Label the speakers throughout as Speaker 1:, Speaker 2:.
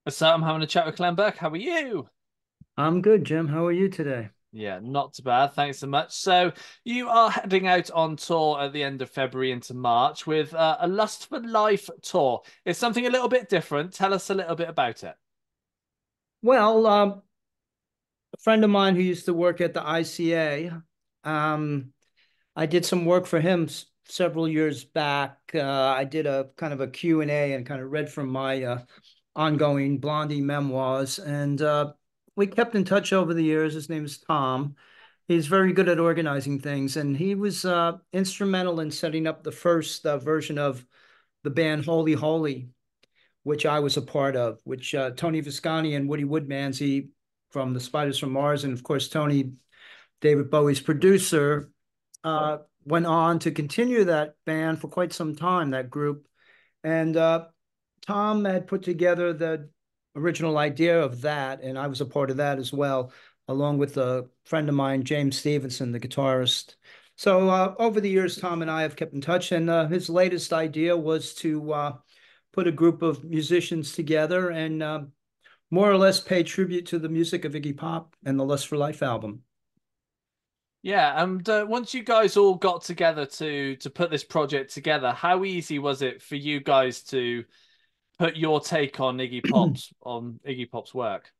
Speaker 1: So I'm having a chat with Clem Burke. How are you?
Speaker 2: I'm good, Jim. How are you today?
Speaker 1: Yeah, not too bad. Thanks so much. So you are heading out on tour at the end of February into March with a Lust for Life tour. It's something a little bit different. Tell us a little bit about it.
Speaker 2: Well, a friend of mine who used to work at the ICA, um, I did some work for him several years back. I did a kind of a Q&A and kind of read from my ongoing Blondie memoirs, and we kept in touch over the years. His name is Tom. He's very good at organizing things, and he was instrumental in setting up the first version of the band Holy Holy, which I was a part of, which Tony Visconti and Woody Woodmansey from the Spiders from Mars, and of course Tony, David Bowie's producer, went on to continue that band for quite some time, that group. And Tom had put together the original idea of that, and I was a part of that as well, along with a friend of mine, James Stevenson, the guitarist. So over the years, Tom and I have kept in touch, and his latest idea was to put a group of musicians together and more or less pay tribute to the music of Iggy Pop and the Lust for Life album.
Speaker 1: Yeah, and once you guys all got together to put this project together, how easy was it for you guys to put your take on Iggy Pop's work?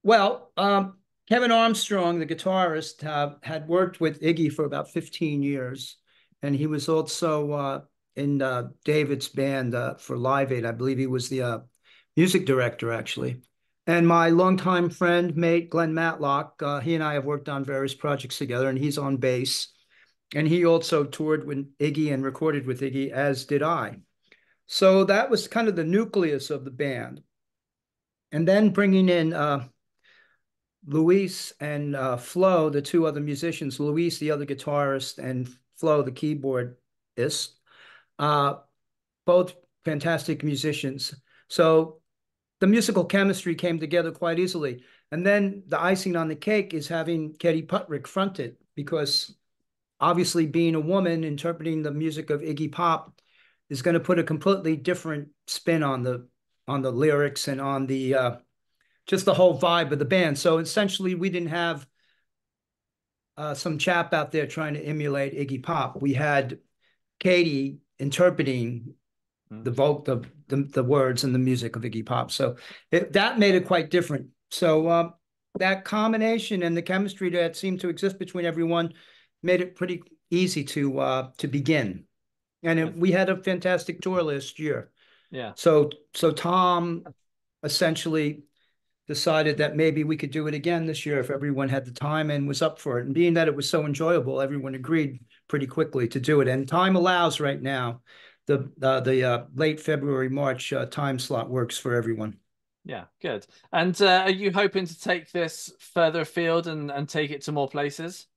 Speaker 2: Well, Kevin Armstrong, the guitarist, had worked with Iggy for about 15 years, and he was also in David's band for Live Aid. I believe he was the music director, actually. And my longtime friend, mate, Glenn Matlock, he and I have worked on various projects together, and he's on bass. And he also toured with Iggy and recorded with Iggy, as did I. So that was kind of the nucleus of the band. And then bringing in Luis and Flo, the two other musicians, Luis, the other guitarist, and Flo, the keyboardist, uh, both fantastic musicians. So the musical chemistry came together quite easily. And then the icing on the cake is having Katie Putrick front it, because obviously being a woman interpreting the music of Iggy Pop is going to put a completely different spin on the lyrics and on the just the whole vibe of the band. So essentially, we didn't have some chap out there trying to emulate Iggy Pop. We had Katie interpreting
Speaker 1: Hmm.
Speaker 2: the words and the music of Iggy Pop. So that made it quite different. So that combination and the chemistry that seemed to exist between everyone made it pretty easy to begin. And we had a fantastic tour last year.
Speaker 1: Yeah.
Speaker 2: So Tom essentially decided that maybe we could do it again this year if everyone had the time and was up for it. And being that it was so enjoyable, everyone agreed pretty quickly to do it. And time allows right now. The late February, March time slot works for everyone.
Speaker 1: Yeah, good. And are you hoping to take this further afield and take it to more places?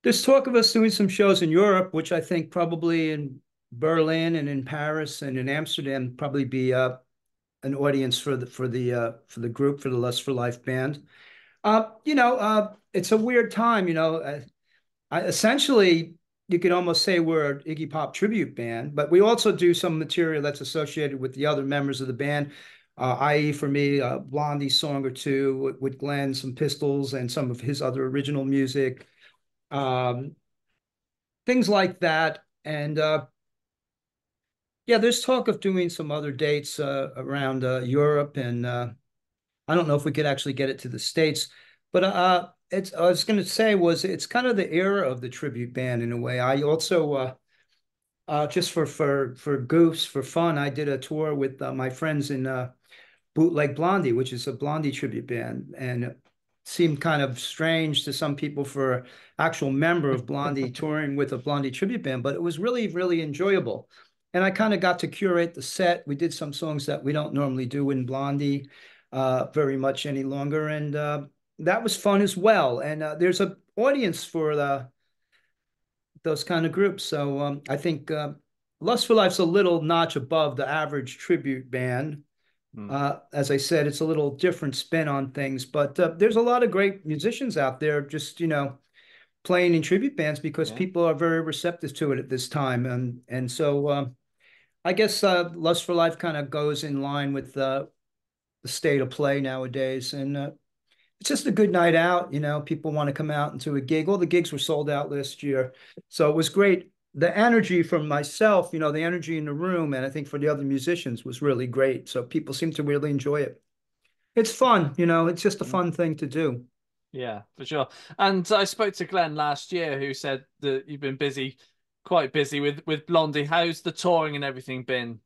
Speaker 2: There's talk of us doing some shows in Europe, which I think probably in Berlin and in Paris and in Amsterdam probably be an audience for the group, for the Lust for Life band. It's a weird time. Essentially, you could almost say we're an Iggy Pop tribute band, but we also do some material that's associated with the other members of the band, i.e., for me, a Blondie song or two with Glenn, some Pistols, and some of his other original music, um, things like that. And yeah, there's talk of doing some other dates around Europe, and I don't know if we could actually get it to the States, but I was going to say was it's kind of the era of the tribute band in a way. I also just for goofs for fun, I did a tour with my friends in Bootleg Blondie, which is a Blondie tribute band, and it seemed kind of strange to some people for an actual member of Blondie touring with a Blondie tribute band, but it was really, really enjoyable. And I kind of got to curate the set. We did some songs that we don't normally do in Blondie very much any longer, and that was fun as well. And there's an audience for those kind of groups. So I think Lust for Life's a little notch above the average tribute band.
Speaker 1: Hmm.
Speaker 2: As I said, it's a little different spin on things, but there's a lot of great musicians out there just, playing in tribute bands because
Speaker 1: Yeah.
Speaker 2: people are very receptive to it at this time. And so I guess Lust for Life kind of goes in line with the state of play nowadays, and it's just a good night out. People want to come out into a gig. All the gigs were sold out last year, so it was great. The energy from myself, the energy in the room, and I think for the other musicians was really great. So people seem to really enjoy it. It's fun, it's just a
Speaker 1: Mm.
Speaker 2: fun thing to do.
Speaker 1: Yeah, for sure. And I spoke to Glenn last year, who said that you've been busy, quite busy with Blondie. How's the touring and everything been?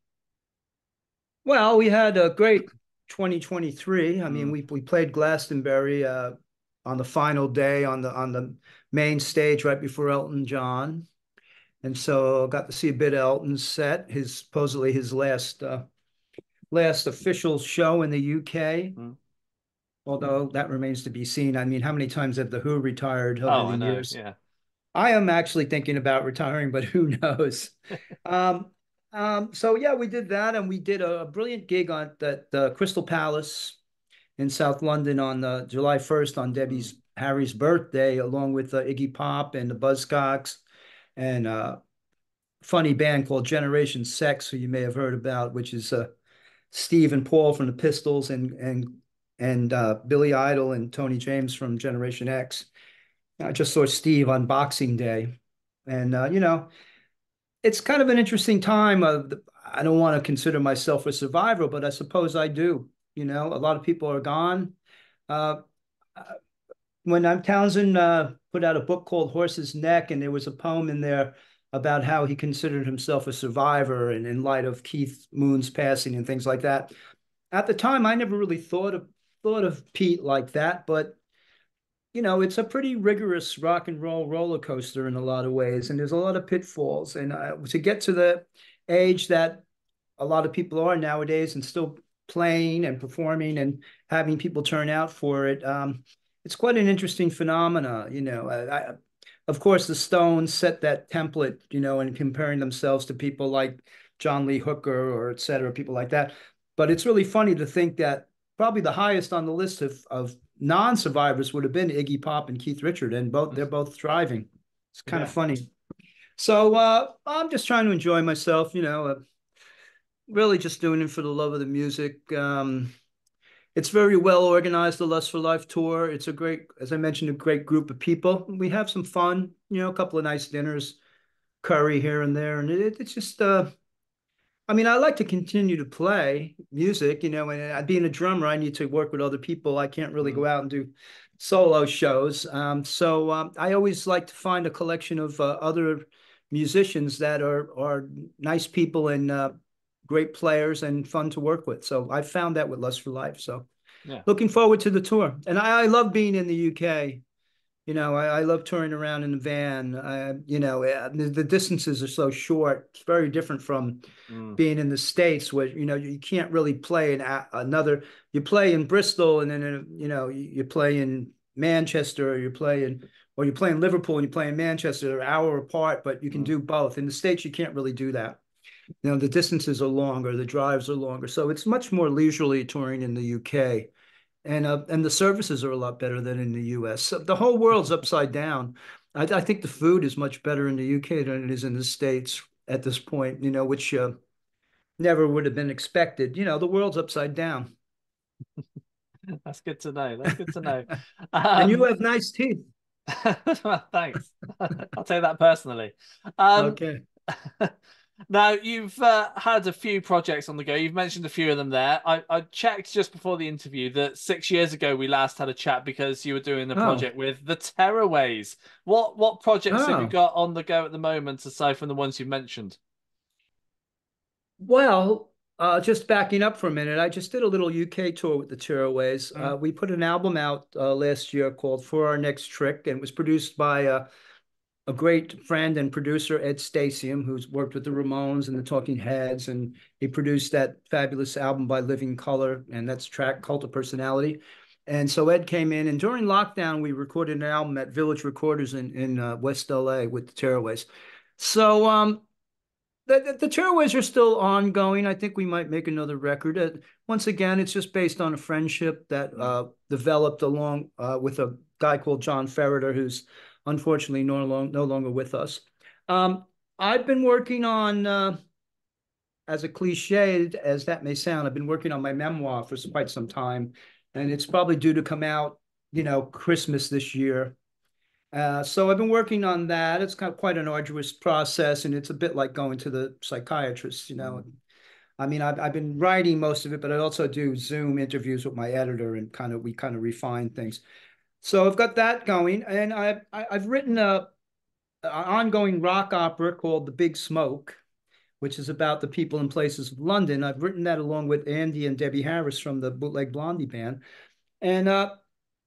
Speaker 2: Well, we had a great 2023. I mean,
Speaker 1: Mm,
Speaker 2: we played Glastonbury on the final day on the main stage right before Elton John. And so got to see a bit of Elton's set, his supposedly his last official show in the UK,
Speaker 1: mm.
Speaker 2: although that remains to be seen. I mean, how many times have the Who retired over
Speaker 1: Oh,
Speaker 2: the
Speaker 1: I know.
Speaker 2: years?
Speaker 1: Yeah.
Speaker 2: I am actually thinking about retiring, but who knows? Um, so yeah, we did that, and we did a brilliant gig on that Crystal Palace in South London on July 1st on
Speaker 1: Mm,
Speaker 2: Debbie's Harry's birthday, along with Iggy Pop and the Buzzcocks and funny band called Generation Sex, who you may have heard about, which is Steve and Paul from the Pistols and Billy Idol and Tony James from Generation X. I just saw Steve on Boxing Day, and it's kind of an interesting time. I don't want to consider myself a survivor, but I suppose I do. A lot of people are gone. Uh, when Townsend put out a book called Horse's Neck, and there was a poem in there about how he considered himself a survivor, and in light of Keith Moon's passing and things like that. At the time, I never really thought of Pete like that, but it's a pretty rigorous rock and roll roller coaster in a lot of ways, and there's a lot of pitfalls. And to get to the age that a lot of people are nowadays and still playing and performing and having people turn out for it, it's quite an interesting phenomena. Of course, the Stones set that template, in comparing themselves to people like John Lee Hooker or et cetera, people like that. But it's really funny to think that probably the highest on the list of non-survivors would have been Iggy Pop and Keith Richard, and they're both thriving. It's kind of
Speaker 1: yeah.
Speaker 2: funny. So I'm just trying to enjoy myself, really just doing it for the love of the music. It's very well organized, the Lust for Life tour. It's a great, as I mentioned, a great group of people. We have some fun, a couple of nice dinners, curry here and there, and it's just I mean, I like to continue to play music, and being a drummer, I need to work with other people. I can't really
Speaker 1: Mm,
Speaker 2: go out and do solo shows. So I always like to find a collection of other musicians that are nice people and great players and fun to work with. So I found that with Lust for Life. So
Speaker 1: yeah.
Speaker 2: looking forward to the tour. And I love being in the UK. I love touring around in the van. The distances are so short. It's very different from
Speaker 1: Mm,
Speaker 2: being in the States where, you can't really play in another, you play in Bristol and then, you play in Manchester or you play in Liverpool and you play in Manchester, they're an hour apart, but you can
Speaker 1: mm,
Speaker 2: do both. In the States, you can't really do that. The distances are longer, the drives are longer. So it's much more leisurely touring in the UK and the services are a lot better than in the US. So the whole world's upside down. I think the food is much better in the UK than it is in the States at this point, which never would have been expected. The world's upside down.
Speaker 1: that's good to know. That's good to know.
Speaker 2: And you
Speaker 1: Um,
Speaker 2: have nice teeth.
Speaker 1: well, thanks. I'll take that personally. Um,
Speaker 2: Okay.
Speaker 1: now you've had a few projects on the go. You've mentioned a few of them there. I checked just before the interview that 6 years ago we last had a chat because you were doing the
Speaker 2: Oh,
Speaker 1: project with the Terraways. What projects have you
Speaker 2: oh.
Speaker 1: got on the go at the moment aside from the ones you mentioned?
Speaker 2: Well, just backing up for a minute, I just did a little UK tour with the Tiraways.
Speaker 1: Mm,
Speaker 2: We put an album out last year called For Our Next Trick, and it was produced by a great friend and producer, Ed Stasium, who's worked with the Ramones and the Talking Heads, and he produced that fabulous album by Living Color, and that's track Cult of Personality. And so Ed came in, and during lockdown, we recorded an album at Village Recorders in West LA with the Tearaways. So the Tearaways are still ongoing. I think we might make another record. Once again, it's just based on a friendship that
Speaker 1: mm.
Speaker 2: developed along with a guy called John Ferreter, who's unfortunately no longer with us. Um, I've been working on as a cliche as that may sound, I've been working on my memoir for quite some time, and it's probably due to come out, Christmas this year. So I've been working on that. It's kind of quite an arduous process, and it's a bit like going to the psychiatrist. I mean, I've been writing most of it, but I also do Zoom interviews with my editor, and we kind of refine things. So I've got that going, and I've written an ongoing rock opera called The Big Smoke, which is about the people and places of London. I've written that along with Andy and Debbie Harris from the Bootleg Blondie band, and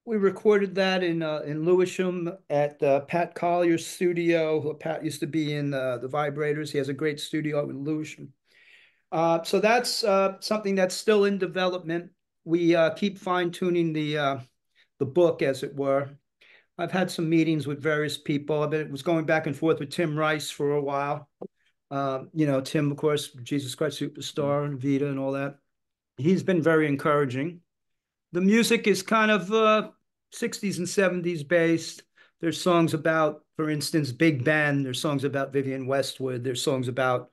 Speaker 2: we recorded that in Lewisham at Pat Collier's studio. Pat used to be in the Vibrators. He has a great studio in Lewisham. So that's something that's still in development. We keep fine tuning the book, as it were. I've had some meetings with various people. Was going back and forth with Tim Rice for a while. Tim, of course, Jesus Christ Superstar and Vita and all that. He's been very encouraging. The music is kind of 60s and 70s based. There's songs about, for instance, Big Ben. There's songs about Vivienne Westwood. There's songs about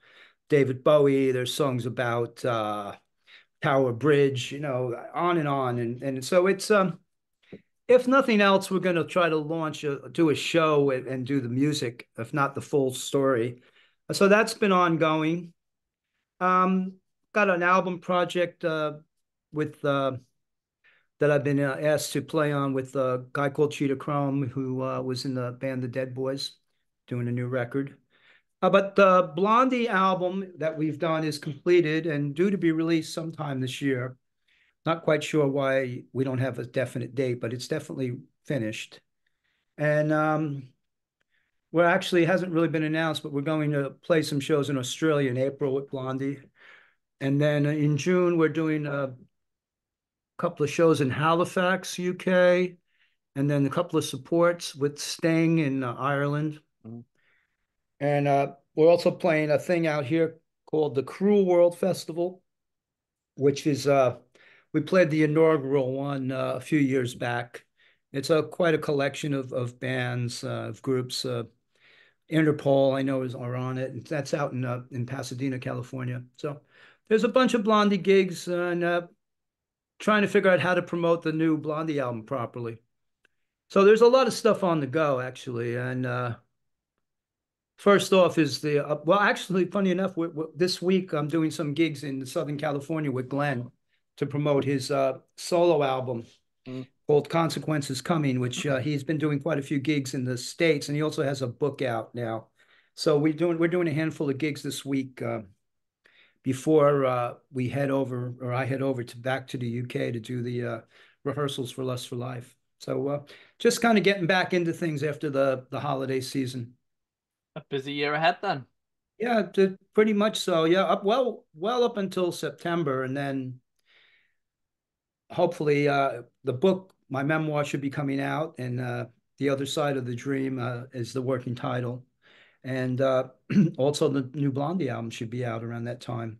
Speaker 2: David Bowie. There's songs about Tower Bridge, on and on. And so it's, if nothing else, we're going to try to do a show and do the music, if not the full story. So that's been ongoing. Um, got an album project with that I've been asked to play on with a guy called Cheetah Chrome, who was in the band The Dead Boys, doing a new record. But the Blondie album that we've done is completed and due to be released sometime this year. Not quite sure why we don't have a definite date, but it's definitely finished. And we're actually, it hasn't really been announced, but we're going to play some shows in Australia in April with Blondie. And then in June, we're doing a couple of shows in Halifax, UK, and then a couple of supports with Sting in Ireland.
Speaker 1: Mm.
Speaker 2: And we're also playing a thing out here called the Cruel World Festival, which is we played the inaugural one a few years back. It's quite a collection of bands, of groups. Interpol, I know, are on it, and that's out in Pasadena, California. So there's a bunch of Blondie gigs, and trying to figure out how to promote the new Blondie album properly. So there's a lot of stuff on the go, actually. And first off is well, actually, funny enough, this week I'm doing some gigs in Southern California with Glenn to promote his solo album
Speaker 1: Mm.
Speaker 2: called Consequences Coming, which he's been doing quite a few gigs in the States, and he also has a book out now. So we're doing a handful of gigs this week before we head over, or I head over to back to the UK to do the rehearsals for Lust for Life. So just kind of getting back into things after the holiday season.
Speaker 1: A busy year ahead then.
Speaker 2: Yeah, pretty much so. Yeah, well up until September, and then hopefully the book, my memoir, should be coming out, and The Other Side of the Dream is the working title, and also the new Blondie album should be out around that time.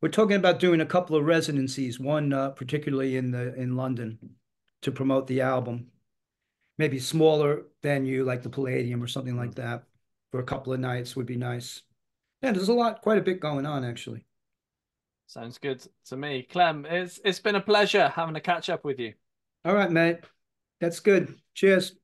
Speaker 2: We're talking about doing a couple of residencies, one particularly in London to promote the album. Maybe smaller venue like the Palladium or something like that for a couple of nights would be nice. Yeah, there's quite a bit going on actually.
Speaker 1: Sounds good to me. Clem, it's been a pleasure having a catch up with you.
Speaker 2: All right, mate. That's good. Cheers.